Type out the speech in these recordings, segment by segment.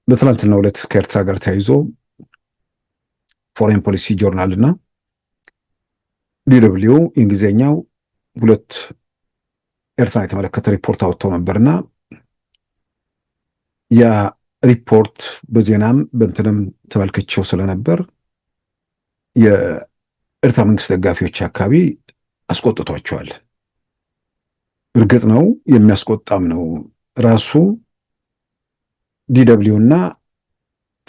በትናንትናው ዕለት ከኤርትራ ጋር ተያይዞ ፎሬን ፖሊሲ ጆርናል እና ዲደብሊው እንግሊዝኛው ሁለት ኤርትራን የተመለከተ ሪፖርት አወጥተው ነበርና ያ ሪፖርት በዜናም በእንትንም ተመልክቼው ስለነበር የኤርትራ መንግስት ደጋፊዎች አካባቢ አስቆጥቷቸዋል። እርግጥ ነው የሚያስቆጣም ነው። ራሱ ዲደብሊው እና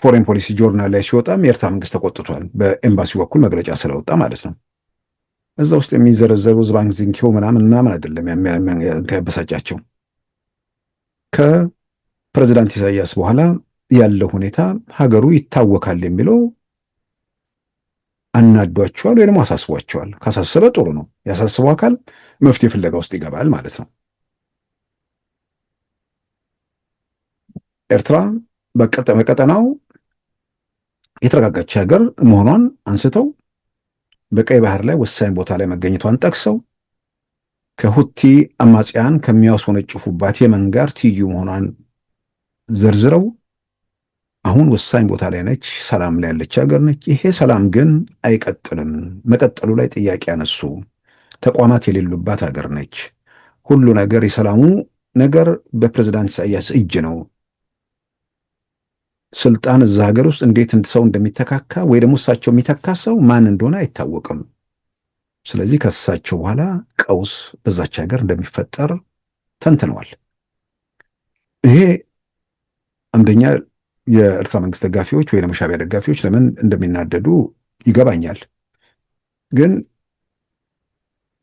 ፎሬን ፖሊሲ ጆርናል ላይ ሲወጣም የኤርትራ መንግስት ተቆጥቷል። በኤምባሲው በኩል መግለጫ ስለወጣ ማለት ነው። እዛ ውስጥ የሚዘረዘሩ ዝባንዚንኪው ምናምን አይደለም ያበሳጫቸው። ከፕሬዚዳንት ኢሳያስ በኋላ ያለው ሁኔታ ሀገሩ ይታወካል የሚለው አናዷቸዋል ወይ ደግሞ አሳስቧቸዋል። ካሳሰበ ጥሩ ነው። ያሳስበው አካል መፍትሄ ፍለጋ ውስጥ ይገባል ማለት ነው። ኤርትራ በቀጠናው የተረጋጋች ሀገር መሆኗን አንስተው በቀይ ባህር ላይ ወሳኝ ቦታ ላይ መገኘቷን ጠቅሰው ከሁቲ አማጽያን ከሚያስወነጭፉባት የመን ጋር ትይዩ መሆኗን ዘርዝረው አሁን ወሳኝ ቦታ ላይ ነች፣ ሰላም ላይ ያለች ሀገር ነች። ይሄ ሰላም ግን አይቀጥልም። መቀጠሉ ላይ ጥያቄ ያነሱ ተቋማት የሌሉባት ሀገር ነች። ሁሉ ነገር የሰላሙ ነገር በፕሬዝዳንት ኢሳያስ እጅ ነው። ስልጣን እዛ ሀገር ውስጥ እንዴት ሰው እንደሚተካካ ወይ ደግሞ እሳቸው የሚተካ ሰው ማን እንደሆነ አይታወቅም። ስለዚህ ከእሳቸው በኋላ ቀውስ በዛች ሀገር እንደሚፈጠር ተንትነዋል። ይሄ አንደኛ የኤርትራ መንግስት ደጋፊዎች ወይ ደግሞ ሻዕቢያ ደጋፊዎች ለምን እንደሚናደዱ ይገባኛል። ግን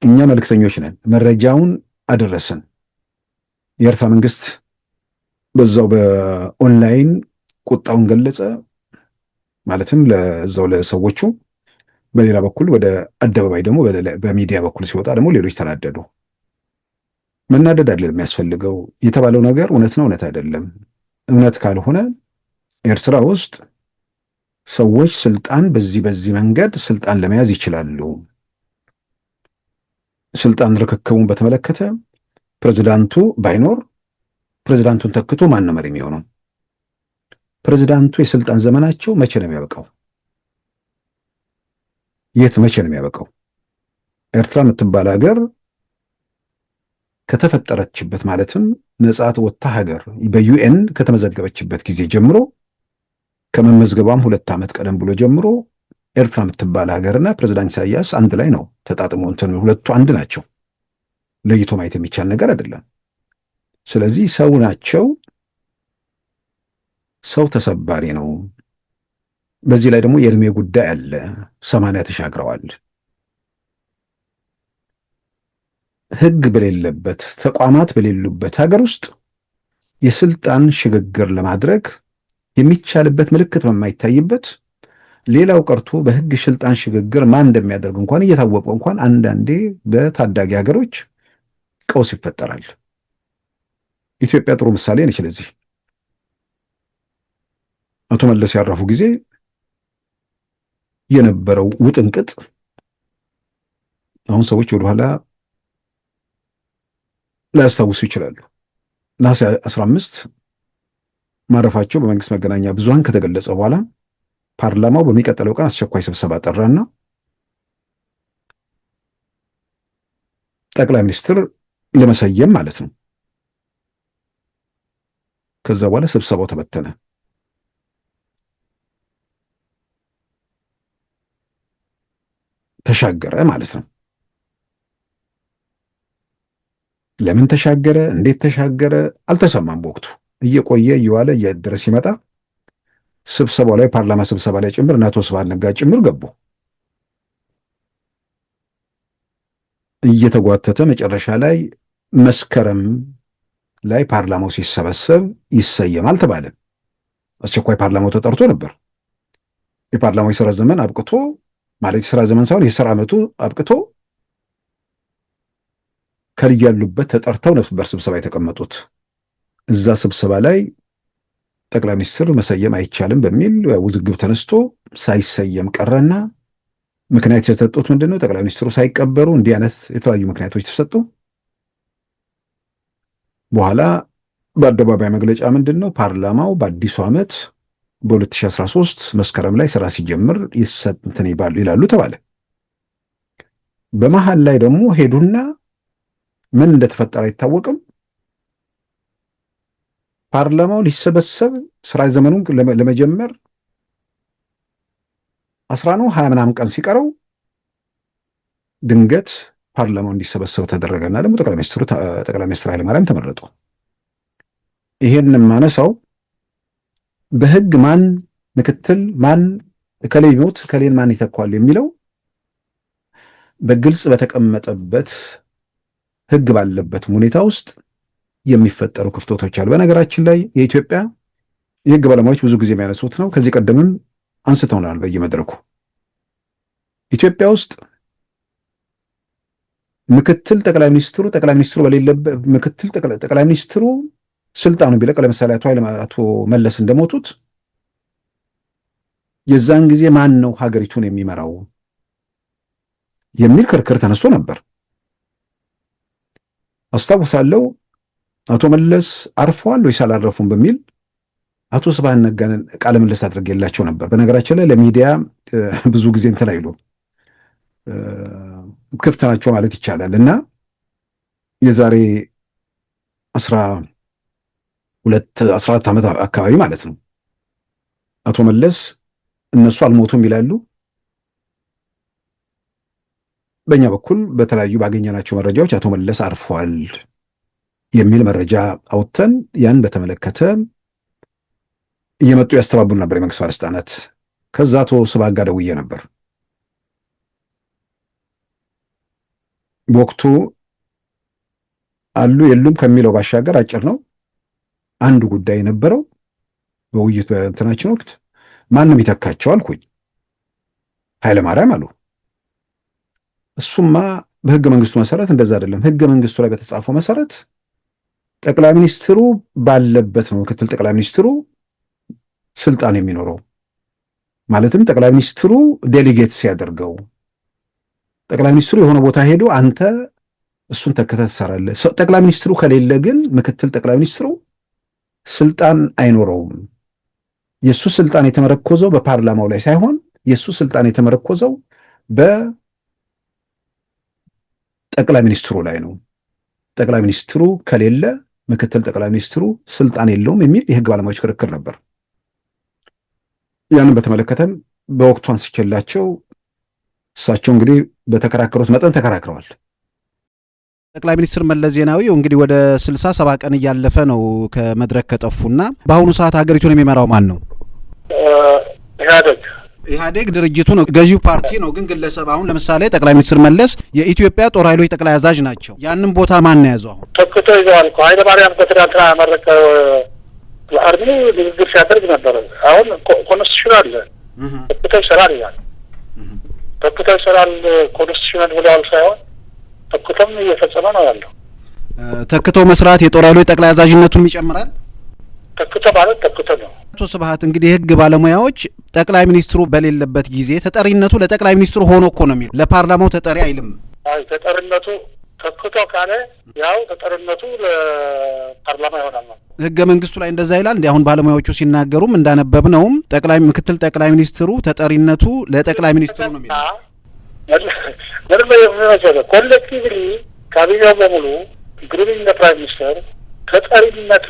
እኛ መልክተኞች ነን፣ መረጃውን አደረስን። የኤርትራ መንግስት በዛው በኦንላይን ቁጣውን ገለጸ፣ ማለትም ለዛው ለሰዎቹ። በሌላ በኩል ወደ አደባባይ ደግሞ በሚዲያ በኩል ሲወጣ ደግሞ ሌሎች ተናደዱ። መናደድ አይደለም የሚያስፈልገው። የተባለው ነገር እውነት ነው፣ እውነት አይደለም። እውነት ካልሆነ ኤርትራ ውስጥ ሰዎች ስልጣን በዚህ መንገድ ስልጣን ለመያዝ ይችላሉ። ስልጣን ርክክቡን በተመለከተ ፕሬዝዳንቱ ባይኖር ፕሬዝዳንቱን ተክቶ ማን ነው መሪ የሚሆነው? ፕሬዝዳንቱ የስልጣን ዘመናቸው መቼ ነው የሚያበቃው? መቼ ነው የሚያበቃው? ኤርትራ የምትባል ሀገር ከተፈጠረችበት ማለትም ነጻ ወጥታ ሀገር በዩኤን ከተመዘገበችበት ጊዜ ጀምሮ ከመመዝገቧም 2 ዓመት ቀደም ብሎ ጀምሮ ኤርትራ የምትባል ሀገርና ፕሬዝዳንት ኢሳያስ አንድ ላይ ነው ተጣጥሞ ሁለቱ አንድ ናቸው። ለይቶ ማየት የሚቻል ነገር አይደለም። ስለዚህ ሰው ናቸው። ሰው ተሰባሪ ነው። በዚህ ላይ ደግሞ የእድሜ ጉዳይ አለ። 80 ተሻግረዋል። ህግ በሌለበት ተቋማት በሌሉበት ሀገር ውስጥ የስልጣን ሽግግር ለማድረግ የሚቻልበት ምልክት በማይታይበት ሌላው ቀርቶ በህግ ስልጣን ሽግግር ማን እንደሚያደርግ እንኳን እየታወቀ እንኳን አንዳንዴ በታዳጊ ሀገሮች ቀውስ ይፈጠራል። ኢትዮጵያ ጥሩ ምሳሌ ነች ለዚህ። አቶ መለስ ያረፉ ጊዜ የነበረው ውጥንቅጥ አሁን ሰዎች ወደኋላ ላያስታውሱ ይችላሉ። ነሐሴ 15 ማረፋቸው በመንግስት መገናኛ ብዙሃን ከተገለጸ በኋላ ፓርላማው በሚቀጥለው ቀን አስቸኳይ ስብሰባ ጠራና ጠቅላይ ሚኒስትር ለመሰየም ማለት ነው። ከዛ በኋላ ስብሰባው ተበተነ። ተሻገረ ማለት ነው። ለምን ተሻገረ? እንዴት ተሻገረ? አልተሰማም በወቅቱ። እየቆየ እየዋለ እያደረ ሲመጣ ስብሰባው ላይ ፓርላማ ስብሰባ ላይ ጭምር እና አቶ ስብሃት ነጋ ጭምር ገቡ። እየተጓተተ መጨረሻ ላይ መስከረም ላይ ፓርላማው ሲሰበሰብ ይሰየማል ተባለ። አስቸኳይ ፓርላማው ተጠርቶ ነበር። የፓርላማው የሥራ ዘመን አብቅቶ ማለት የሥራ ዘመን ሳይሆን የሥራ ዓመቱ አብቅቶ ከልጅ ያሉበት ተጠርተው ነበር ስብሰባ የተቀመጡት። እዛ ስብሰባ ላይ ጠቅላይ ሚኒስትር መሰየም አይቻልም በሚል ውዝግብ ተነስቶ ሳይሰየም ቀረና ምክንያት የተሰጡት ምንድነው? ጠቅላይ ሚኒስትሩ ሳይቀበሩ እንዲህ አይነት የተለያዩ ምክንያቶች ተሰጡ። በኋላ በአደባባይ መግለጫ ምንድነው ፓርላማው በአዲሱ ዓመት በ2013 መስከረም ላይ ስራ ሲጀምር ይሰጥን ይላሉ ተባለ። በመሃል ላይ ደግሞ ሄዱና ምን እንደተፈጠረ አይታወቅም። ፓርላማው ሊሰበሰብ ስራ ዘመኑን ለመጀመር 10 ነው 20 ምናምን ቀን ሲቀረው ድንገት ፓርላማው እንዲሰበሰብ ተደረገና ደግሞ ጠቅላይ ሚኒስትር ኃይለማርያም ተመረጡ። ይሄን የማነሳው በህግ ማን ምክትል ማን እከሌ ቢሞት እከሌን ማን ይተኳል የሚለው በግልጽ በተቀመጠበት ህግ ባለበት ሁኔታ ውስጥ የሚፈጠሩ ክፍተቶች አሉ። በነገራችን ላይ የኢትዮጵያ የህግ ባለሙያዎች ብዙ ጊዜ የሚያነሱት ነው። ከዚህ ቀደምም አንስተውናል በየመድረኩ ኢትዮጵያ ውስጥ ምክትል ጠቅላይ ሚኒስትሩ በሌለበት ምክትል ጠቅላይ ሚኒስትሩ ስልጣኑ ቢለቅ ለምሳሌ አቶ መለስ እንደሞቱት የዛን ጊዜ ማን ነው ሀገሪቱን የሚመራው የሚል ክርክር ተነስቶ ነበር። አስታውሳለሁ አቶ መለስ አርፈዋል ወይስ አላረፉም በሚል አቶ ስብሃት ነጋን ቃለ ምልልስ አድርጌላቸው ነበር። በነገራችን ላይ ለሚዲያ ብዙ ጊዜ እንትን አይሉም ክፍት ናቸው ማለት ይቻላል። እና የዛሬ 14 ዓመት አካባቢ ማለት ነው አቶ መለስ እነሱ አልሞቱም ይላሉ። በእኛ በኩል በተለያዩ ባገኘናቸው መረጃዎች አቶ መለስ አርፈዋል የሚል መረጃ አውጥተን ያን በተመለከተ እየመጡ ያስተባብሉ ነበር የመንግስት ባለስልጣናት። ከዛ አቶ ስብሃት ጋር ደውዬ ነበር። በወቅቱ አሉ የሉም ከሚለው ባሻገር አጭር ነው አንዱ ጉዳይ የነበረው በውይይት በእንትናችን ወቅት ማንም ይተካቸው አልኩኝ። ኃይለማርያም አሉ። እሱማ በህገ መንግስቱ መሰረት እንደዛ አይደለም። ህገ መንግስቱ ላይ በተጻፈው መሰረት ጠቅላይ ሚኒስትሩ ባለበት ነው ምክትል ጠቅላይ ሚኒስትሩ ስልጣን የሚኖረው። ማለትም ጠቅላይ ሚኒስትሩ ዴሊጌት ሲያደርገው ጠቅላይ ሚኒስትሩ የሆነ ቦታ ሄዶ አንተ እሱን ተከተህ ትሰራለህ። ጠቅላይ ሚኒስትሩ ከሌለ ግን ምክትል ጠቅላይ ሚኒስትሩ ስልጣን አይኖረውም። የሱ ስልጣን የተመረኮዘው በፓርላማው ላይ ሳይሆን የሱ ስልጣን የተመረኮዘው በጠቅላይ ሚኒስትሩ ላይ ነው። ጠቅላይ ሚኒስትሩ ከሌለ ምክትል ጠቅላይ ሚኒስትሩ ስልጣን የለውም የሚል የህግ ባለሙያዎች ክርክር ነበር። ያንን በተመለከተም በወቅቱ አንስቼላቸው እሳቸው እንግዲህ በተከራከሩት መጠን ተከራክረዋል። ጠቅላይ ሚኒስትር መለስ ዜናዊ እንግዲህ ወደ 60-70 ቀን እያለፈ ነው ከመድረክ ከጠፉና በአሁኑ ሰዓት ሀገሪቱን የሚመራው ማን ነው? ኢህአዴግ ድርጅቱ ነው፣ ገዢው ፓርቲ ነው። ግን ግለሰብ አሁን ለምሳሌ ጠቅላይ ሚኒስትር መለስ የኢትዮጵያ ጦር ኃይሎች ጠቅላይ አዛዥ ናቸው። ያንን ቦታ ማን ነው ያዘው? አሁን ተክቶ ይዘዋል እኮ ኃይለማርያም ከትናንትና መረቀ ለአርሚ ንግግር ሲያደርግ ነበር። አሁን ኮንስቲቱሽን አለ ተክቶ ይሰራል ይላል። ተክቶ ይሰራል ኮንስቲቱሽን ብለዋል ሳይሆን ተክቶም እየፈጸመ ነው ያለው። ተክቶ መስራት የጦር ኃይሎች ጠቅላይ አዛዥነቱን ይጨምራል። ተክቶ ማለት ተክቶ ነው። አቶ ስብሃት እንግዲህ የህግ ባለሙያዎች ጠቅላይ ሚኒስትሩ በሌለበት ጊዜ ተጠሪነቱ ለጠቅላይ ሚኒስትሩ ሆኖ እኮ ነው የሚል ለፓርላማው ተጠሪ አይልም። አይ ተጠሪነቱ ተክቶ ካለ ያው ተጠሪነቱ ለፓርላማ ይሆናል ነው። ህገ መንግስቱ ላይ እንደዛ ይላል። እንዴ አሁን ባለሙያዎቹ ሲናገሩም እንዳነበብነውም ምክትል ጠቅላይ ሚኒስትሩ ተጠሪነቱ ለጠቅላይ ሚኒስትሩ ነው የሚለው። ኮሌክቲቭሊ ካቢኔው በሙሉ ኢንክሉዲንግ ለፕራይም ሚኒስተር ተጠሪነቱ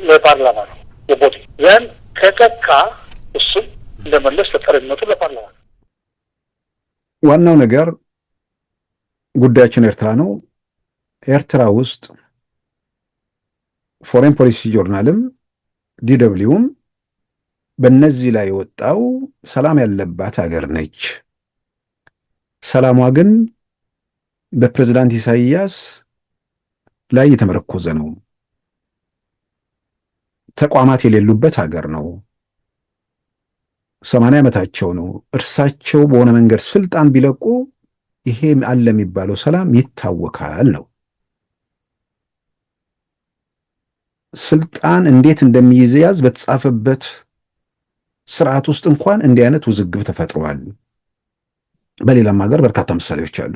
ለፓርላማ ነው የቦዲ ያን ከተካ እሱም እንደመለስ ተጠሪነቱ ለፓርላማ ነው። ዋናው ነገር ጉዳያችን ኤርትራ ነው። ኤርትራ ውስጥ ፎሬን ፖሊሲ ጆርናልም ዲደብሊውም በእነዚህ ላይ የወጣው ሰላም ያለባት ሀገር ነች፣ ሰላሟ ግን በፕሬዝዳንት ኢሳይያስ ላይ የተመረኮዘ ነው፣ ተቋማት የሌሉበት ሀገር ነው፣ 80 ዓመታቸው ነው፣ እርሳቸው በሆነ መንገድ ስልጣን ቢለቁ ይሄ አለ የሚባለው ሰላም ይታወካል ነው። ስልጣን እንዴት እንደሚይዝ በተጻፈበት ስርዓት ውስጥ እንኳን እንዲህ አይነት ውዝግብ ተፈጥሯል። በሌላም ሀገር በርካታ ምሳሌዎች አሉ።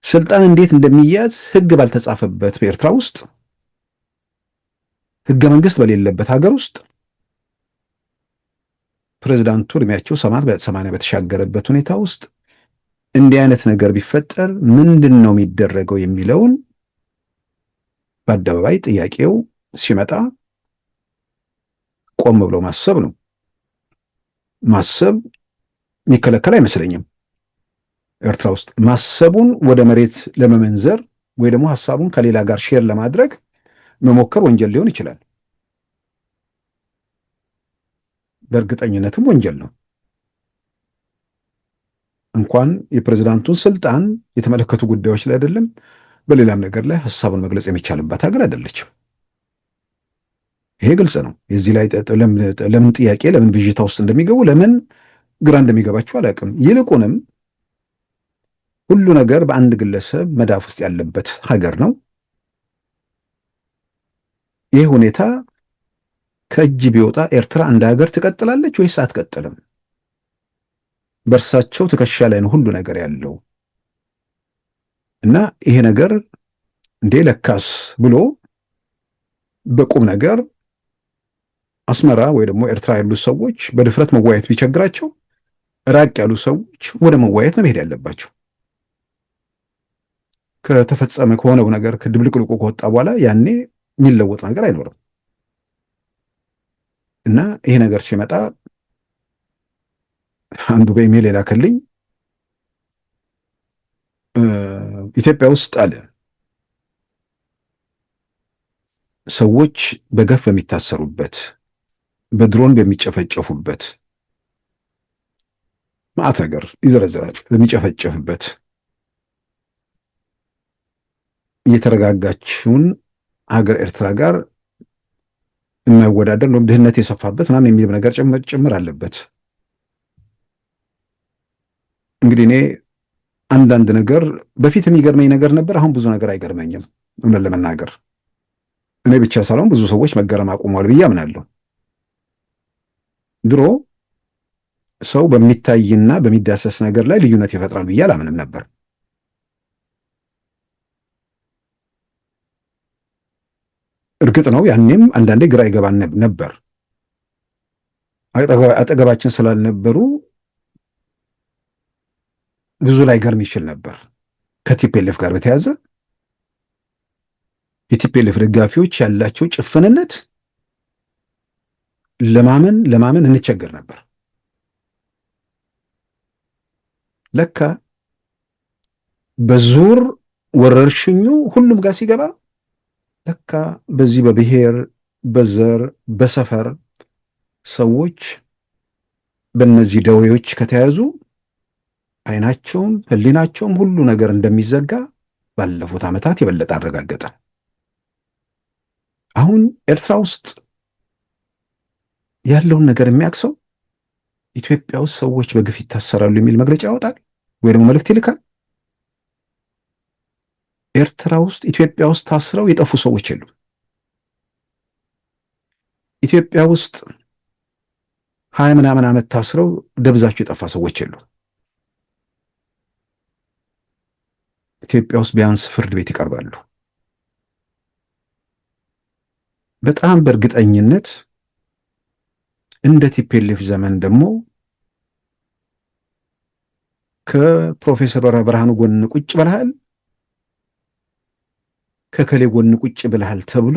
ስልጣን እንዴት እንደሚያዝ ህግ ባልተጻፈበት በኤርትራ ውስጥ ህገ መንግስት በሌለበት ሀገር ውስጥ ፕሬዝዳንቱ እድሜያቸው 80 በተሻገረበት ሁኔታ ውስጥ እንዲህ አይነት ነገር ቢፈጠር ምንድን ነው የሚደረገው የሚለውን በአደባባይ ጥያቄው ሲመጣ ቆም ብሎ ማሰብ ነው። ማሰብ የሚከለከል አይመስለኝም። ኤርትራ ውስጥ ማሰቡን ወደ መሬት ለመመንዘር ወይ ደግሞ ሀሳቡን ከሌላ ጋር ሼር ለማድረግ መሞከር ወንጀል ሊሆን ይችላል። በእርግጠኝነትም ወንጀል ነው። እንኳን የፕሬዝዳንቱን ስልጣን የተመለከቱ ጉዳዮች ላይ አይደለም፣ በሌላም ነገር ላይ ሀሳቡን መግለጽ የሚቻልባት ሀገር አይደለችም። ይሄ ግልጽ ነው። የዚህ ላይ ለምን ጥያቄ ለምን ብዥታ ውስጥ እንደሚገቡ ለምን ግራ እንደሚገባቸው አላውቅም። ይልቁንም ሁሉ ነገር በአንድ ግለሰብ መዳፍ ውስጥ ያለበት ሀገር ነው። ይህ ሁኔታ ከእጅ ቢወጣ ኤርትራ እንደ ሀገር ትቀጥላለች ወይስ አትቀጥልም? በእርሳቸው ትከሻ ላይ ነው ሁሉ ነገር ያለው እና ይሄ ነገር እንዴ ለካስ ብሎ በቁም ነገር አስመራ ወይ ደግሞ ኤርትራ ያሉ ሰዎች በድፍረት መወያየት ቢቸግራቸው ራቅ ያሉ ሰዎች ወደ መወያየት ነው መሄድ ያለባቸው። ከተፈጸመ ከሆነው ነገር ከድብልቅልቁ ከወጣ በኋላ ያኔ የሚለወጥ ነገር አይኖርም እና ይሄ ነገር ሲመጣ አንዱ በኢሜል የላከልኝ ኢትዮጵያ ውስጥ አለ ሰዎች በገፍ በሚታሰሩበት በድሮን በሚጨፈጨፉበት ማዕት ነገር ይዘረዝራል። በሚጨፈጨፍበት እየተረጋጋችውን ሀገር ኤርትራ ጋር የማይወዳደር ነው ድህነት የሰፋበት ምናምን የሚል ነገር ጭምር አለበት። እንግዲህ እኔ አንዳንድ ነገር በፊት የሚገርመኝ ነገር ነበር። አሁን ብዙ ነገር አይገርመኝም እውነት ለመናገር እኔ ብቻ ሳልሆን ብዙ ሰዎች መገረም አቁመዋል ብዬ አምናለሁ። ድሮ ሰው በሚታይና በሚዳሰስ ነገር ላይ ልዩነት ይፈጥራል ብዬ አላምንም ነበር። እርግጥ ነው ያኔም አንዳንዴ ግራ ይገባን ነበር። አጠገባችን ስላልነበሩ ብዙ ላይ ገርም ይችል ነበር። ከቲፒኤልኤፍ ጋር በተያዘ የቲፒኤልኤፍ ደጋፊዎች ያላቸው ጭፍንነት ለማመን እንቸገር ነበር። ለካ በዙር ወረርሽኙ ሁሉም ጋር ሲገባ ለካ በዚህ በብሔር በዘር በሰፈር ሰዎች በእነዚህ ደዌዎች ከተያዙ አይናቸውም ህሊናቸውም ሁሉ ነገር እንደሚዘጋ ባለፉት ዓመታት የበለጠ አረጋገጠ። አሁን ኤርትራ ውስጥ ያለውን ነገር የሚያቅሰው ኢትዮጵያ ውስጥ ሰዎች በግፍ ይታሰራሉ የሚል መግለጫ ያወጣል ወይ ደግሞ መልእክት ይልካል። ኤርትራ ውስጥ ኢትዮጵያ ውስጥ ታስረው የጠፉ ሰዎች የሉም። ኢትዮጵያ ውስጥ 20 ምናምን ዓመት ታስረው ደብዛቸው የጠፋ ሰዎች የሉም። ኢትዮጵያ ውስጥ ቢያንስ ፍርድ ቤት ይቀርባሉ። በጣም በእርግጠኝነት እንደ ቲፒኤልኤፍ ዘመን ደግሞ ከፕሮፌሰር ብርሃኑ ጎን ቁጭ ብለሃል፣ ከከሌ ጎን ቁጭ ብለሃል ተብሎ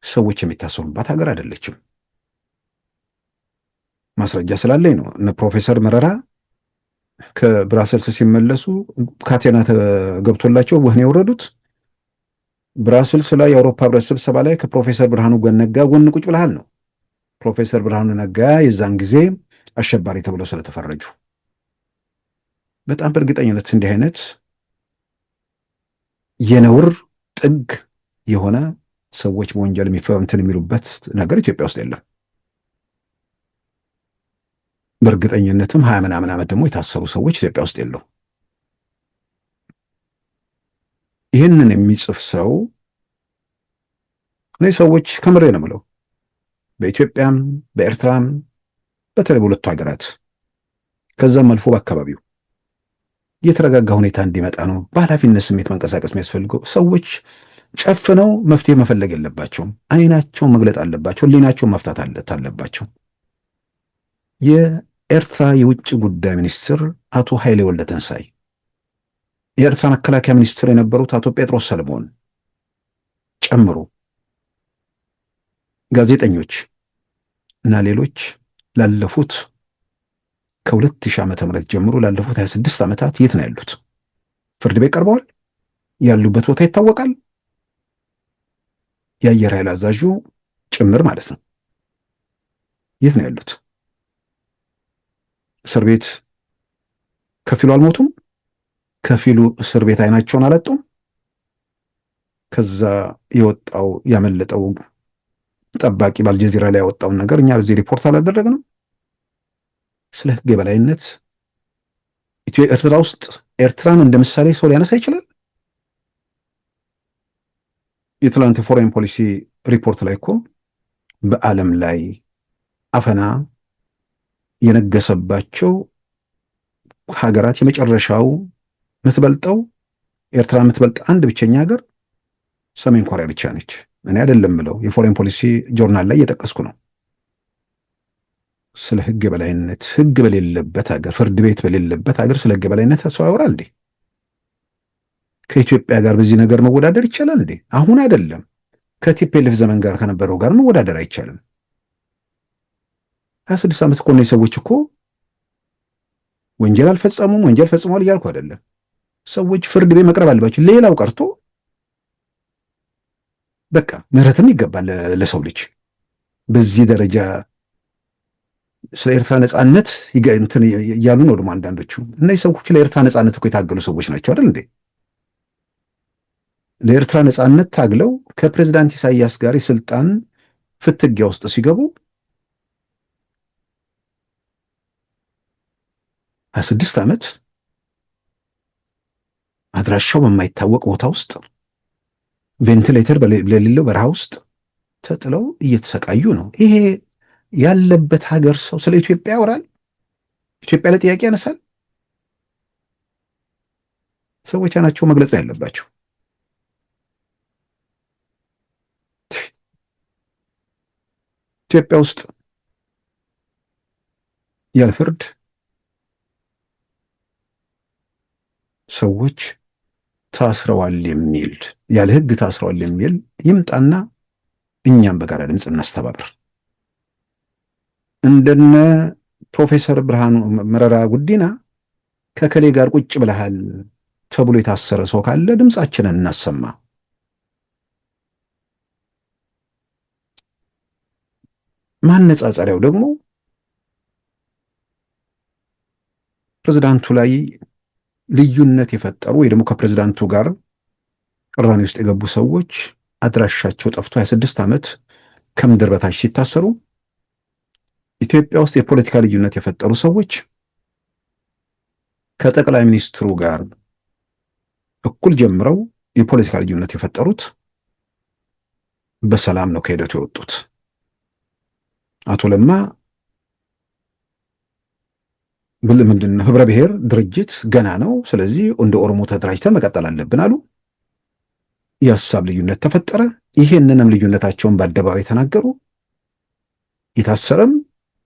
ሰዎች የሚታሰሩባት ሀገር አይደለችም። ማስረጃ ስላለኝ ነው። እነ ፕሮፌሰር መረራ ከብራሰልስ ሲመለሱ ካቴና ተገብቶላቸው ወህኒ የወረዱት ብራስልስ ላይ የአውሮፓ ህብረት ስብሰባ ላይ ከፕሮፌሰር ብርሃኑ ነጋ ጎን ቁጭ ብለሃል ነው። ፕሮፌሰር ብርሃኑ ነጋ የዛን ጊዜ አሸባሪ ተብለው ስለተፈረጁ በጣም በእርግጠኝነት እንዲህ አይነት የነውር ጥግ የሆነ ሰዎች በወንጀል የሚፈምትን የሚሉበት ነገር ኢትዮጵያ ውስጥ የለም። በእርግጠኝነትም 20 ምናምን ዓመት ደግሞ የታሰሩ ሰዎች ኢትዮጵያ ውስጥ የለው። ይህንን የሚጽፍ ሰው እነዚህ ሰዎች ከምሬ ነው የምለው በኢትዮጵያም በኤርትራም በተለይ በሁለቱ ሀገራት ከዛም አልፎ በአካባቢው የተረጋጋ ሁኔታ እንዲመጣ ነው በኃላፊነት ስሜት መንቀሳቀስ የሚያስፈልገው። ሰዎች ጨፍነው መፍትሄ መፈለግ የለባቸውም። አይናቸውን መግለጥ አለባቸው። ህሊናቸውን መፍታት አለባቸው። የኤርትራ የውጭ ጉዳይ ሚኒስትር አቶ ኃይሌ ወልደተንሳይ፣ የኤርትራ መከላከያ ሚኒስትር የነበሩት አቶ ጴጥሮስ ሰለሞን ጨምሮ ጋዜጠኞች እና ሌሎች ላለፉት ከ2000 ዓመተ ምህረት ጀምሮ ላለፉት 26 ዓመታት የት ነው ያሉት? ፍርድ ቤት ቀርበዋል? ያሉበት ቦታ ይታወቃል? የአየር ኃይል አዛዡ ጭምር ማለት ነው። የት ነው ያሉት? እስር ቤት ከፊሉ አልሞቱም? ከፊሉ እስር ቤት አይናቸውን አላጡም? ከዛ የወጣው ያመለጠው ጠባቂ በአልጀዚራ ላይ ያወጣውን ነገር እኛ እዚህ ሪፖርት አላደረግንም? ስለ ህግ የበላይነት ኤርትራ ውስጥ ኤርትራን እንደ ምሳሌ ሰው ሊያነሳ ይችላል? የትላንት የፎሬን ፖሊሲ ሪፖርት ላይ እኮ በዓለም ላይ አፈና የነገሰባቸው ሀገራት የመጨረሻው የምትበልጠው ኤርትራ የምትበልጥ አንድ ብቸኛ ሀገር ሰሜን ኮሪያ ብቻ ነች። እኔ አይደለም ብለው የፎሬን ፖሊሲ ጆርናል ላይ እየጠቀስኩ ነው። ስለ ህግ የበላይነት ህግ በሌለበት ሀገር፣ ፍርድ ቤት በሌለበት ሀገር ስለ ህግ የበላይነት ሰው ያወራል እንዴ? ከኢትዮጵያ ጋር በዚህ ነገር መወዳደር ይቻላል እንዴ? አሁን አይደለም ከቲፒኤልኤፍ ዘመን ጋር ከነበረው ጋር መወዳደር አይቻልም። 26 ዓመት እኮ እነዚህ ሰዎች እኮ ወንጀል አልፈጸሙም፣ ወንጀል ፈጽመዋል እያልኩ አይደለም። ሰዎች ፍርድ ቤት መቅረብ አለባቸው። ሌላው ቀርቶ በቃ ምህረትም ይገባል ለሰው ልጅ። በዚህ ደረጃ ስለ ኤርትራ ነጻነት እንትን እያሉ ነው ደግሞ አንዳንዶቹ። እነዚህ ሰዎች ለኤርትራ ነጻነት እኮ የታገሉ ሰዎች ናቸው አይደል እንዴ? ለኤርትራ ነጻነት ታግለው ከፕሬዝዳንት ኢሳያስ ጋር የስልጣን ፍትጊያ ውስጥ ሲገቡ 26 ዓመት አድራሻው በማይታወቅ ቦታ ውስጥ ቬንቲሌተር በሌለው በረሃ ውስጥ ተጥለው እየተሰቃዩ ነው። ይሄ ያለበት ሀገር ሰው ስለ ኢትዮጵያ ያወራል? ኢትዮጵያ ለጥያቄ ያነሳል? ሰዎች አይናቸው መግለጽ ነው ያለባቸው። ኢትዮጵያ ውስጥ ያለ ፍርድ ሰዎች ታስረዋል የሚል ያለ ሕግ ታስረዋል የሚል ይምጣና እኛም በጋራ ድምፅ እናስተባብር። እንደነ ፕሮፌሰር ብርሃኑ መረራ ጉዲና ከከሌ ጋር ቁጭ ብለሃል ተብሎ የታሰረ ሰው ካለ ድምፃችንን እናሰማ። ማነጻጸሪያው ደግሞ ፕሬዝዳንቱ ላይ ልዩነት የፈጠሩ ወይ ደግሞ ከፕሬዝዳንቱ ጋር ቅራኔ ውስጥ የገቡ ሰዎች አድራሻቸው ጠፍቶ 26 ዓመት ከምድር በታች ሲታሰሩ ኢትዮጵያ ውስጥ የፖለቲካ ልዩነት የፈጠሩ ሰዎች ከጠቅላይ ሚኒስትሩ ጋር እኩል ጀምረው የፖለቲካ ልዩነት የፈጠሩት በሰላም ነው ከሂደቱ የወጡት። አቶ ለማ ምንድነው ህብረ ብሔር ድርጅት ገና ነው፣ ስለዚህ እንደ ኦሮሞ ተደራጅተን መቀጠል አለብን አሉ። የሀሳብ ልዩነት ተፈጠረ። ይሄንንም ልዩነታቸውን በአደባባይ ተናገሩ። የታሰረም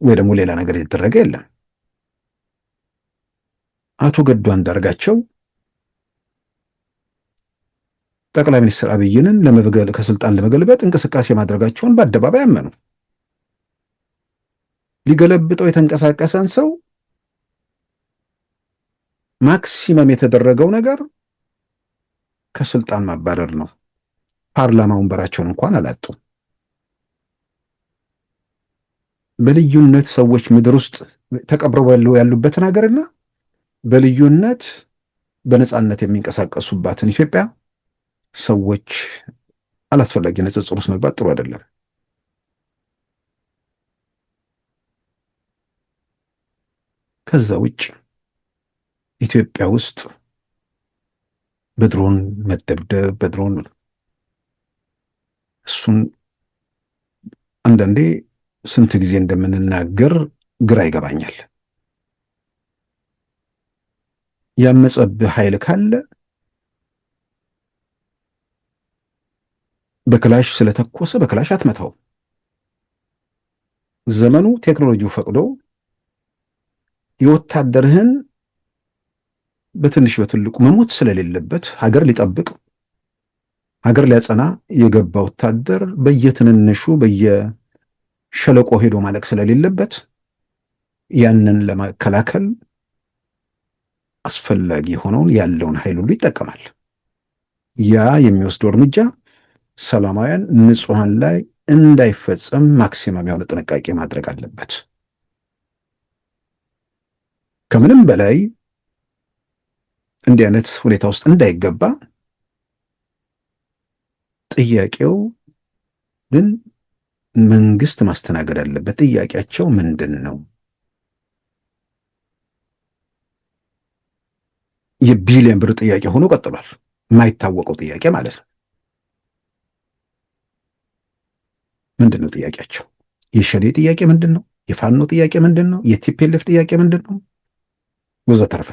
ወይ ደግሞ ሌላ ነገር የተደረገ የለም። አቶ ገዱ አንዳርጋቸው ጠቅላይ ሚኒስትር አብይንን ከስልጣን ለመገልበጥ እንቅስቃሴ ማድረጋቸውን በአደባባይ አመኑ። ሊገለብጠው የተንቀሳቀሰን ሰው ማክሲመም የተደረገው ነገር ከስልጣን ማባረር ነው። ፓርላማ ወንበራቸውን እንኳን አላጡም። በልዩነት ሰዎች ምድር ውስጥ ተቀብረው ያሉበትን ሀገርና በልዩነት በነጻነት የሚንቀሳቀሱባትን ኢትዮጵያ ሰዎች አላስፈላጊ ንጽጽር ውስጥ መግባት ጥሩ አይደለም። ከዛ ውጭ ኢትዮጵያ ውስጥ በድሮን መደብደብ በድሮን እሱን አንዳንዴ ስንት ጊዜ እንደምንናገር ግራ ይገባኛል። ያመፀብህ ኃይል ካለ በክላሽ ስለተኮሰ በክላሽ አትመታው። ዘመኑ ቴክኖሎጂው ፈቅዶ የወታደርህን በትንሽ በትልቁ መሞት ስለሌለበት ሀገር ሊጠብቅ ሀገር ሊያጸና የገባ ወታደር በየትንንሹ በየሸለቆ ሄዶ ማለቅ ስለሌለበት ያንን ለመከላከል አስፈላጊ የሆነውን ያለውን ኃይል ሁሉ ይጠቀማል። ያ የሚወስደው እርምጃ ሰላማውያን ንጹሐን ላይ እንዳይፈጸም ማክሲመም የሆነ ጥንቃቄ ማድረግ አለበት። ከምንም በላይ እንዲህ አይነት ሁኔታ ውስጥ እንዳይገባ ጥያቄው ግን መንግስት ማስተናገድ አለበት። ጥያቄያቸው ምንድን ነው? የቢሊዮን ብር ጥያቄ ሆኖ ቀጥሏል። የማይታወቀው ጥያቄ ማለት ነው። ምንድን ነው ጥያቄያቸው? የሸኔ ጥያቄ ምንድን ነው? የፋኖ ጥያቄ ምንድን ነው? የቲፒኤልኤፍ ጥያቄ ምንድን ነው? ወዘተርፈ።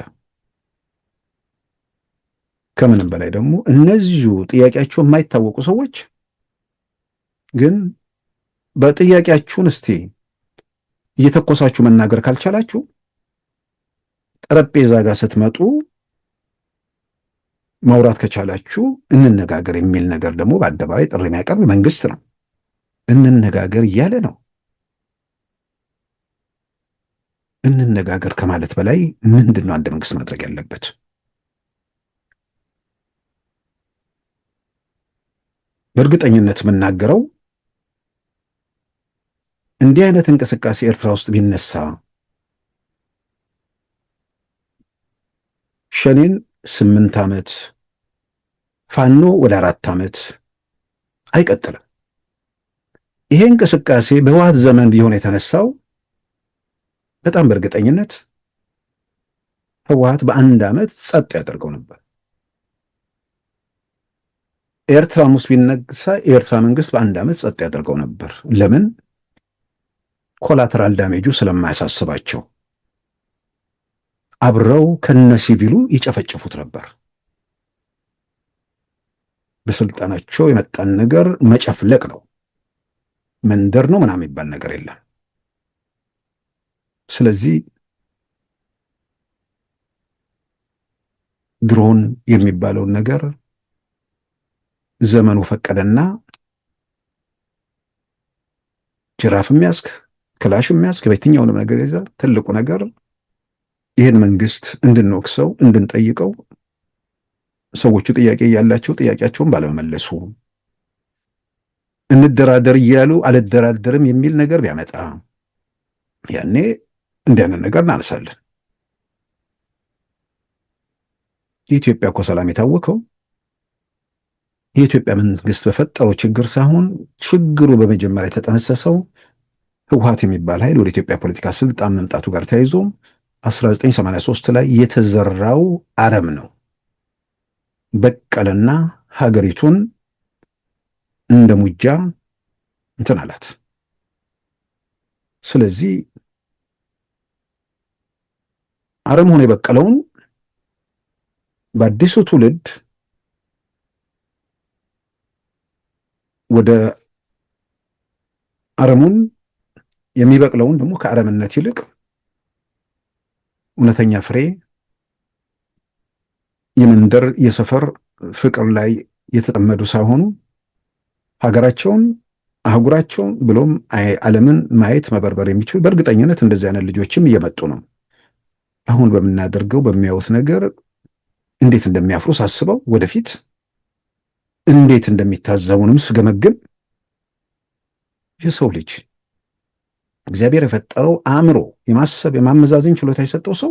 ከምንም በላይ ደግሞ እነዚሁ ጥያቄያቸው የማይታወቁ ሰዎች ግን በጥያቄያችሁን እስቲ እየተኮሳችሁ መናገር ካልቻላችሁ ጠረጴዛ ጋር ስትመጡ ማውራት ከቻላችሁ እንነጋገር የሚል ነገር ደግሞ በአደባባይ ጥሪ የሚያቀርብ መንግስት ነው። እንነጋገር እያለ ነው። እንነጋገር ከማለት በላይ ምንድን ነው አንድ መንግስት ማድረግ ያለበት? በእርግጠኝነት የምናገረው እንዲህ አይነት እንቅስቃሴ ኤርትራ ውስጥ ቢነሳ ሸኔን 8 ዓመት ፋኖ ወደ 4 ዓመት አይቀጥልም። ይሄ እንቅስቃሴ በህወሓት ዘመን ቢሆን የተነሳው በጣም በእርግጠኝነት ህወሓት በ1 ዓመት ጸጥ ያደርገው ነበር። ኤርትራም ውስጥ ቢነሳ የኤርትራ መንግስት በ1 ዓመት ጸጥ ያደርገው ነበር። ለምን? ኮላተራል ዳሜጁ ስለማያሳስባቸው አብረው ከነሲቪሉ ይጨፈጭፉት ነበር። በስልጣናቸው የመጣን ነገር መጨፍለቅ ነው፣ መንደር ነው ምናምን የሚባል ነገር የለም። ስለዚህ ድሮን የሚባለውን ነገር ዘመኑ ፈቀደና ጅራፍ የሚያስክ ክላሽ የሚያስክ በየትኛውንም ነገር ይዛል። ትልቁ ነገር ይህን መንግስት እንድንወቅሰው እንድንጠይቀው ሰዎቹ ጥያቄ እያላቸው ጥያቄያቸውን ባለመመለሱ እንደራደር እያሉ አልደራደርም የሚል ነገር ቢያመጣ ያኔ እንዲህ አይነት ነገር እናነሳለን። የኢትዮጵያ እኮ ሰላም የታወቀው የኢትዮጵያ መንግስት በፈጠረው ችግር ሳይሆን ችግሩ በመጀመሪያ የተጠነሰሰው ህወሓት የሚባል ኃይል ወደ ኢትዮጵያ ፖለቲካ ስልጣን መምጣቱ ጋር ተያይዞ 1983 ላይ የተዘራው አረም ነው። በቀለና ሀገሪቱን እንደ ሙጃ እንትን አላት። ስለዚህ አረም ሆኖ የበቀለውን በአዲሱ ትውልድ ወደ አረሙን የሚበቅለውን ደግሞ ከአረምነት ይልቅ እውነተኛ ፍሬ የመንደር የሰፈር ፍቅር ላይ የተጠመዱ ሳይሆኑ ሀገራቸውን አህጉራቸውን ብሎም ዓለምን ማየት መበርበር የሚችሉ በእርግጠኝነት እንደዚህ አይነት ልጆችም እየመጡ ነው። አሁን በምናደርገው በሚያዩት ነገር እንዴት እንደሚያፍሩ ሳስበው ወደፊት እንዴት እንደሚታዘቡንም ስገመግም የሰው ልጅ እግዚአብሔር የፈጠረው አእምሮ የማሰብ የማመዛዘን ችሎታ የሰጠው ሰው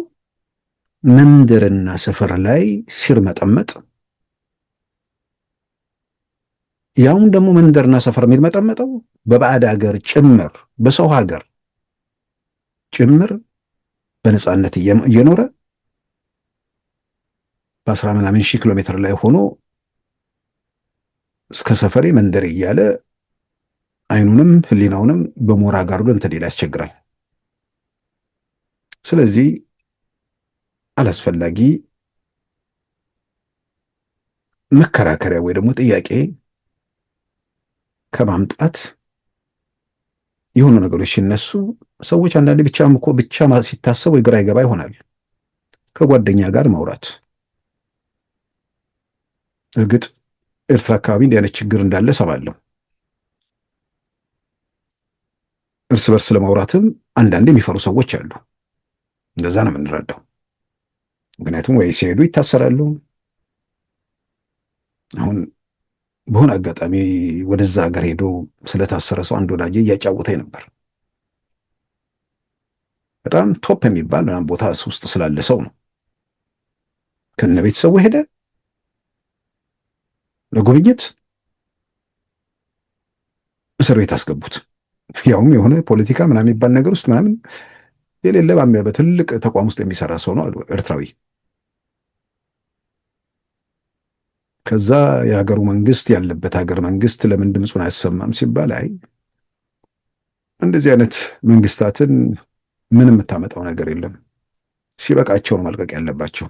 መንደርና ሰፈር ላይ ሲርመጠመጥ ያውም ደግሞ መንደርና ሰፈር የሚመጠመጠው በባዕድ ሀገር ጭምር በሰው ሀገር ጭምር በነፃነት እየኖረ በ10 ምናምን ሺህ ኪሎ ሜትር ላይ ሆኖ እስከ ሰፈሬ መንደር እያለ አይኑንም ህሊናውንም በሞራ ጋርዶ እንትን ሊል ያስቸግራል። ስለዚህ አላስፈላጊ መከራከሪያ ወይ ደግሞ ጥያቄ ከማምጣት የሆኑ ነገሮች ሲነሱ ሰዎች አንዳንዴ ብቻ ሲታሰብ ወይ ግራ ይገባ ይሆናል። ከጓደኛ ጋር ማውራት እርግጥ ኤርትራ አካባቢ እንዲህ አይነት ችግር እንዳለ ሰማለሁ። እርስ በርስ ለማውራትም አንዳንዴ የሚፈሩ ሰዎች አሉ። እንደዛ ነው የምንረዳው። ምክንያቱም ወይ ሲሄዱ ይታሰራሉ። አሁን በሆነ አጋጣሚ ወደዛ ሀገር ሄዶ ስለታሰረ ሰው አንድ ወዳጄ እያጫወተኝ ነበር። በጣም ቶፕ የሚባል ቦታ ውስጥ ስላለ ሰው ነው። ከነ ቤተሰቡ ሄደ ለጉብኝት፣ እስር ቤት አስገቡት። ያውም የሆነ ፖለቲካ ምናምን የሚባል ነገር ውስጥ ምናምን የሌለ በትልቅ ተቋም ውስጥ የሚሰራ ሰው ነው ኤርትራዊ። ከዛ የሀገሩ መንግስት ያለበት ሀገር መንግስት ለምን ድምፁን አያሰማም ሲባል አይ እንደዚህ አይነት መንግስታትን ምን የምታመጣው ነገር የለም፣ ሲበቃቸው ነው መልቀቅ ያለባቸው።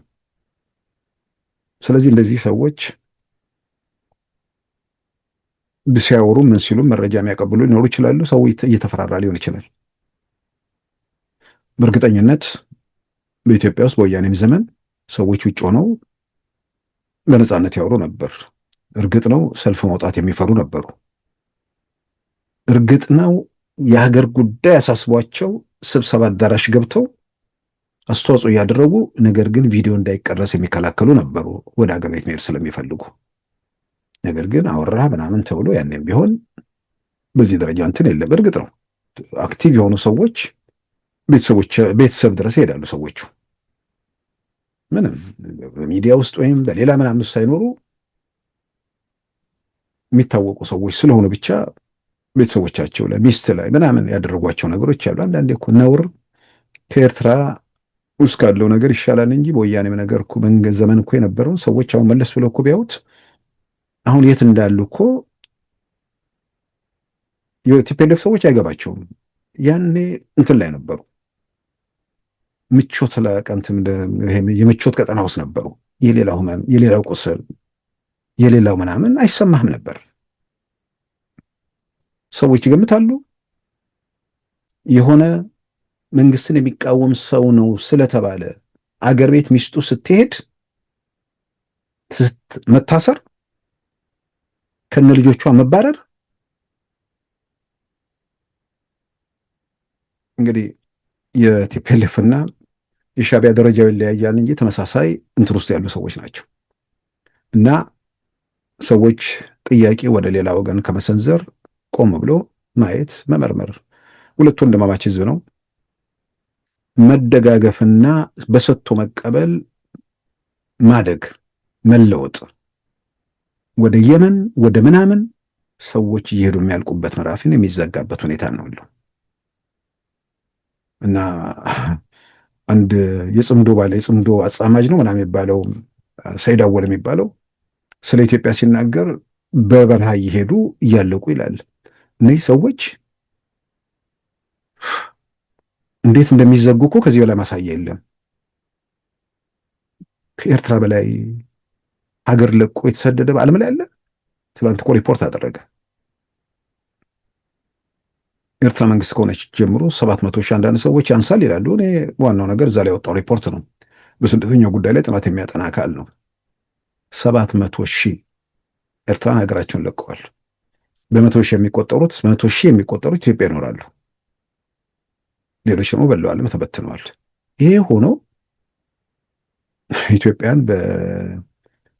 ስለዚህ እንደዚህ ሰዎች ሲያወሩ ምን ሲሉ መረጃ የሚያቀብሉ ሊኖሩ ይችላሉ። ሰው እየተፈራራ ሊሆን ይችላል። በእርግጠኝነት በኢትዮጵያ ውስጥ በወያኔም ዘመን ሰዎች ውጭ ሆነው በነፃነት ያወሩ ነበር። እርግጥ ነው ሰልፍ መውጣት የሚፈሩ ነበሩ። እርግጥ ነው የሀገር ጉዳይ አሳስቧቸው ስብሰባ አዳራሽ ገብተው አስተዋጽኦ እያደረጉ ነገር ግን ቪዲዮ እንዳይቀረጽ የሚከላከሉ ነበሩ፣ ወደ ሀገር ቤት መሄድ ስለሚፈልጉ። ነገር ግን አወራ ምናምን ተብሎ ያኔም ቢሆን በዚህ ደረጃ እንትን የለም። እርግጥ ነው አክቲቭ የሆኑ ሰዎች ቤተሰብ ድረስ ይሄዳሉ። ሰዎቹ ምንም በሚዲያ ውስጥ ወይም በሌላ ምናምን ሳይኖሩ የሚታወቁ ሰዎች ስለሆኑ ብቻ ቤተሰቦቻቸው ላይ ሚስት ላይ ምናምን ያደረጓቸው ነገሮች አሉ። አንዳንዴ እኮ ነውር ከኤርትራ ውስጥ ካለው ነገር ይሻላል እንጂ በወያኔም ነገር እኮ መንገድ ዘመን እኮ የነበረውን ሰዎች አሁን መለስ ብለው እኮ ቢያዩት አሁን የት እንዳሉ እኮ የቲፒኤልኤፍ ሰዎች አይገባቸውም። ያኔ እንትን ላይ ነበሩ፣ ምቾት ለቀንትም የምቾት ቀጠና ውስጥ ነበሩ። የሌላው ህመም፣ የሌላው ቁስል፣ የሌላው ምናምን አይሰማህም ነበር። ሰዎች ይገምታሉ የሆነ መንግስትን የሚቃወም ሰው ነው ስለተባለ አገር ቤት ሚስቱ ስትሄድ መታሰር፣ ከነ ልጆቿ መባረር። እንግዲህ የቲፒኤልኤፍ እና የሻዕቢያ ደረጃው ይለያያል እንጂ ተመሳሳይ እንትን ውስጥ ያሉ ሰዎች ናቸው። እና ሰዎች ጥያቄ ወደ ሌላ ወገን ከመሰንዘር ቆም ብሎ ማየት መመርመር። ሁለቱ ወንድማማች ህዝብ ነው። መደጋገፍና በሰጥቶ መቀበል ማደግ መለወጥ ወደ የመን ወደ ምናምን ሰዎች እየሄዱ የሚያልቁበት ምዕራፍን የሚዘጋበት ሁኔታ ነው ያለው። እና አንድ የጽምዶ አጻማጅ ነው ምናምን የሚባለው ሰይድ አወል የሚባለው ስለ ኢትዮጵያ ሲናገር በበረሃ እየሄዱ እያለቁ ይላል። እነዚህ ሰዎች እንዴት እንደሚዘጉ እኮ ከዚህ በላይ ማሳያ የለም። ከኤርትራ በላይ ሀገር ለቆ የተሰደደ በዓለም ላይ አለ። ትላንት እኮ ሪፖርት አደረገ። ኤርትራ መንግስት ከሆነች ጀምሮ 700 ሺህ አንዳንድ ሰዎች ያንሳል ይላሉ። እኔ ዋናው ነገር እዛ ላይ ወጣው ሪፖርት ነው። በስደተኛው ጉዳይ ላይ ጥናት የሚያጠና አካል ነው። 700 ሺህ ኤርትራን ሀገራቸውን ለቀዋል። በመቶ ሺህ የሚቆጠሩት ኢትዮጵያ ይኖራሉ። ሌሎች ደግሞ በለው ዓለም ተበትነዋል። ይሄ ሆኖ ኢትዮጵያን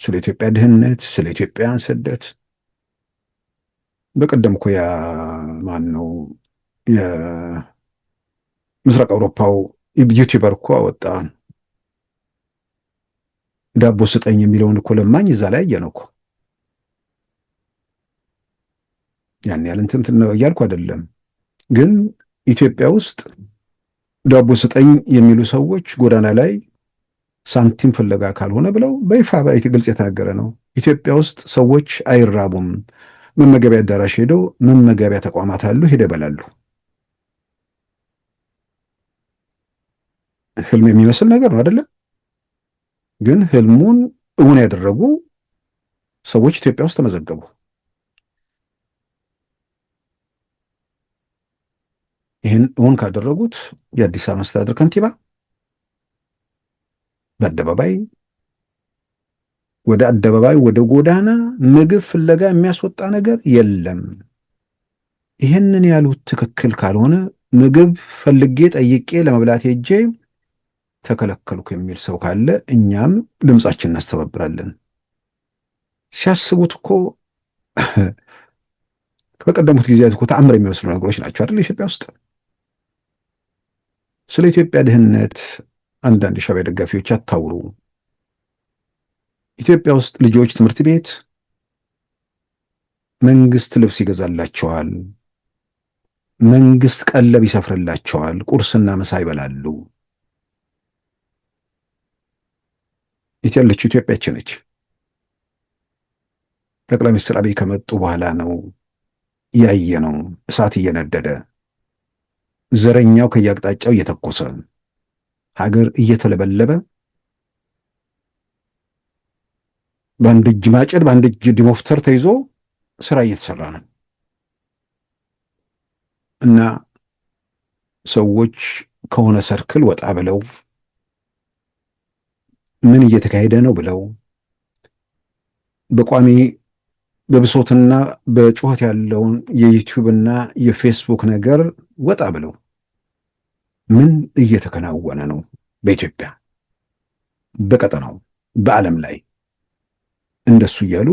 ስለ ኢትዮጵያ ድህነት፣ ስለ ኢትዮጵያን ስደት በቀደም እኮ ያ ማን ነው የምስራቅ አውሮፓው ዩቲዩበር እኮ አወጣ። ዳቦ ስጠኝ የሚለውን እኮ ለማኝ እዛ ላይ ያየነው እኮ። ያን ያህል እንትን ነው እያልኩ አይደለም፣ ግን ኢትዮጵያ ውስጥ ዳቦ ስጠኝ የሚሉ ሰዎች ጎዳና ላይ ሳንቲም ፍለጋ ካልሆነ ብለው በይፋ ግልጽ የተነገረ ነው። ኢትዮጵያ ውስጥ ሰዎች አይራቡም። መመገቢያ አዳራሽ ሄደው መመገቢያ ተቋማት አሉ፣ ሄደው ይበላሉ። ህልም የሚመስል ነገር ነው አይደለም? ግን ህልሙን እውን ያደረጉ ሰዎች ኢትዮጵያ ውስጥ ተመዘገቡ። ይህን እውን ካደረጉት የአዲስ አበባ መስተዳድር ከንቲባ በአደባባይ ወደ ጎዳና ምግብ ፍለጋ የሚያስወጣ ነገር የለም። ይህንን ያሉት ትክክል ካልሆነ ምግብ ፈልጌ ጠይቄ ለመብላት ሄጄ ተከለከልኩ የሚል ሰው ካለ እኛም ድምጻችን እናስተባብራለን። ሲያስቡት እኮ በቀደሙት ጊዜያት እኮ ተአምር የሚመስሉ ነገሮች ናቸው አይደል? ኢትዮጵያ ውስጥ ስለ ኢትዮጵያ ድህነት አንዳንድ የሻዕቢያ ደጋፊዎች አታውሩ። ኢትዮጵያ ውስጥ ልጆች ትምህርት ቤት መንግስት ልብስ ይገዛላቸዋል፣ መንግስት ቀለብ ይሰፍርላቸዋል፣ ቁርስና ምሳ ይበላሉ። ያለችው ኢትዮጵያችን ነች። ጠቅላይ ሚኒስትር አብይ ከመጡ በኋላ ነው ያየ ነው እሳት እየነደደ ዘረኛው ከየአቅጣጫው እየተኮሰ ሀገር እየተለበለበ በአንድ እጅ ማጨድ በአንድ እጅ ዲሞፍተር ተይዞ ስራ እየተሰራ ነው እና ሰዎች ከሆነ ሰርክል ወጣ ብለው ምን እየተካሄደ ነው ብለው በቋሚ በብሶትና በጩኸት ያለውን የዩቲዩብና የፌስቡክ ነገር ወጣ ብለው ምን እየተከናወነ ነው በኢትዮጵያ በቀጠናው በዓለም ላይ እንደሱ እያሉ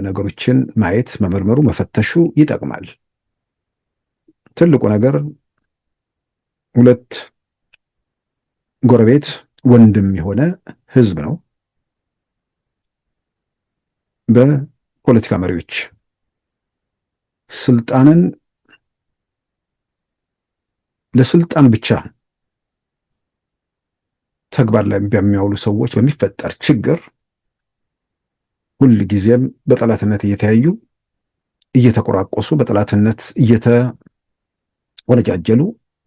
ነገሮችን ማየት መመርመሩ መፈተሹ ይጠቅማል። ትልቁ ነገር ሁለት ጎረቤት ወንድም የሆነ ህዝብ ነው። በፖለቲካ መሪዎች ስልጣንን ለስልጣን ብቻ ተግባር ላይ በሚያውሉ ሰዎች በሚፈጠር ችግር ሁል ጊዜም በጠላትነት እየተያዩ እየተቆራቆሱ በጠላትነት እየተወነጃጀሉ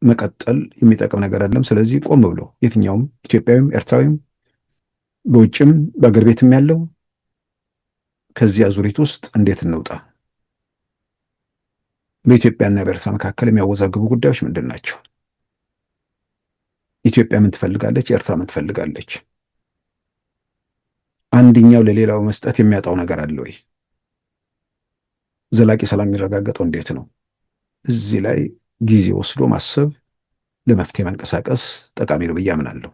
መቀጠል የሚጠቅም ነገር አይደለም። ስለዚህ ቆም ብሎ የትኛውም ኢትዮጵያዊም ኤርትራዊም በውጭም በአገር ቤትም ያለው ከዚህ አዙሪት ውስጥ እንዴት እንውጣ? በኢትዮጵያና በኤርትራ መካከል የሚያወዛግቡ ጉዳዮች ምንድን ናቸው? ኢትዮጵያ ምን ትፈልጋለች? ኤርትራ ምን ትፈልጋለች? አንድኛው ለሌላው መስጠት የሚያጣው ነገር አለ ወይ? ዘላቂ ሰላም የሚረጋገጠው እንዴት ነው? እዚህ ላይ ጊዜ ወስዶ ማሰብ ለመፍትሄ መንቀሳቀስ ጠቃሚ ነው ብዬ አምናለሁ።